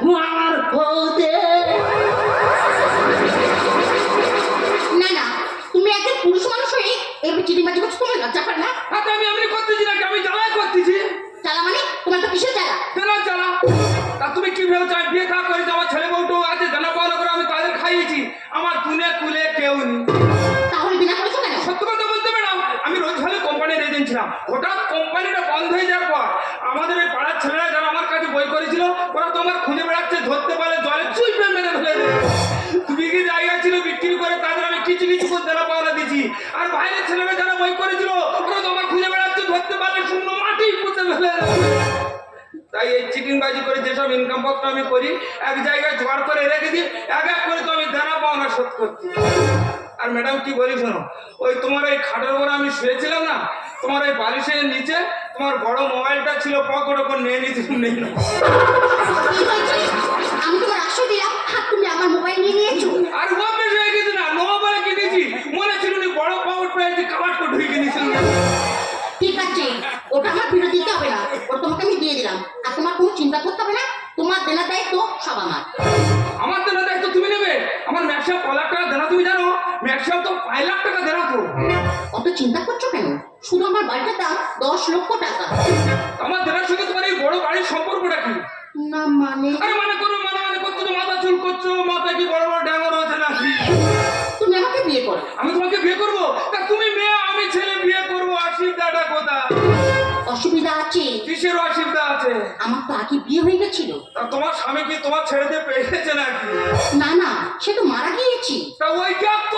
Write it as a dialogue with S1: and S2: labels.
S1: আমার বউতে।
S2: না না, তুমি একজন পুরুষ মানুষ হয়ে এবার চিটিংবাজি করছো, তোমার লজ্জা করে না?
S1: হাতে আমি এমনি করতেছি নাকি, আমি জ্বালাই করতেছি।
S2: চালা মানে তোমার তো কিসের চালা?
S1: কেন জ্বালা? তা তুমি কি ভেবেছো আমি বিয়ে থা করেছি? আমার ছেলে বউটো আছে, জানা পাওয়া করে আমি তাদের খাইয়েছি। আমার দুনে কুলে কেউ নেই।
S2: তাহলে বিনা করেছো কেন?
S1: সত্যি কথা বলতে ম্যাডাম, আমি রোজ ভালো কোম্পানির এজেন্ট ছিলাম। হঠাৎ কোম্পানিটা বন্ধ হয়ে যাওয়ার পর আমাদের ওই পাড়ার ছেলেরা যারা আমার কাছে বই করেছিল, ওরা তো আমার খুঁজে বেড়াচ্ছে, ধরতে পারলে জলে চুইপে মেরে ফেলে দেবে। বিক্রি জায়গা ছিল বিক্রি করে তাদের আমি কিছু কিছু করে দেনা পাওনা দিচ্ছি। আর বাইরের ছেলেরা যারা বই করেছিল, ওরা তো আমার খুঁজে বেড়াচ্ছে, ধরতে পারলে শূন্য মাটি পুঁতে ফেলে দেবে। তাই এই চিটিংবাজি করে যেসব ইনকাম পত্র আমি করি, এক জায়গায় জোগাড় করে রেখে দিই, এক এক করে তো আমি দেনা পাওনা শোধ করছি। আর ম্যাডাম কি বলি শোনো, ওই তোমার এই খাটের উপরে আমি শুয়েছিলাম না, তোমার ওই বালিশের নিচে তোমার বড় মোবাইলটা ছিল, পকেট ওপর নিয়ে নিতে নেই না।
S2: আমি তোমার আশ্রয় দিলাম, আর তুমি আমার মোবাইল নিয়ে নিয়েছো।
S1: আর অভ্যেস হয়ে গেছে না, নোবেলে কিনেছি, মনে ছিল নি বড় পকেট পেয়েছি, কাবাট করে ঢুকে নিয়েছিল।
S2: ঠিক আছে, ওটা আমার ফিরত দিতে হবে না, ওটা তোমাকে আমি দিয়ে দিলাম। আর তোমার কোনো চিন্তা করতে হবে না, তোমার দেনা দায়িত্ব সব আমার।
S1: আমার দেনা দায়িত্ব তুমি নেবে? আমার ম্যাক্সিমাম 5 লাখ টাকা দেনা, তুমি জানো? ম্যাক্সিমাম তো 5 লাখ টাকা দেনা তো।
S2: অত চিন্তা করছো কেন? শুধু আমার বাড়িটার দাম 10 লক্ষ টাকা।
S1: আমার দেনার সঙ্গে তোমার এই বড় বাড়ির সম্পর্কটা কি?
S2: না মানে?
S1: আরে মানে করো, মানে করছো তো, মাথা চুল করছো, মাথায় কি বড় বড় ড্যাঙর আছে নাকি?
S2: তুমি আমাকে বিয়ে করো।
S1: আমি তোমাকে বিয়ে করবো? তা তুমি মেয়ে আমি ছেলে, বিয়ে করবো, অসুবিধাটা কোথায়?
S2: অসুবিধা আছে?
S1: কিসের অসুবিধা আছে?
S2: আমার তো আগে বিয়ে হয়ে গেছিল।
S1: তা তোমার স্বামী কি তোমার ছেড়ে দিয়ে পেয়েছে নাকি?
S2: না না, সে তো মারা গিয়েছি।
S1: তা ওই গ্যাপ তো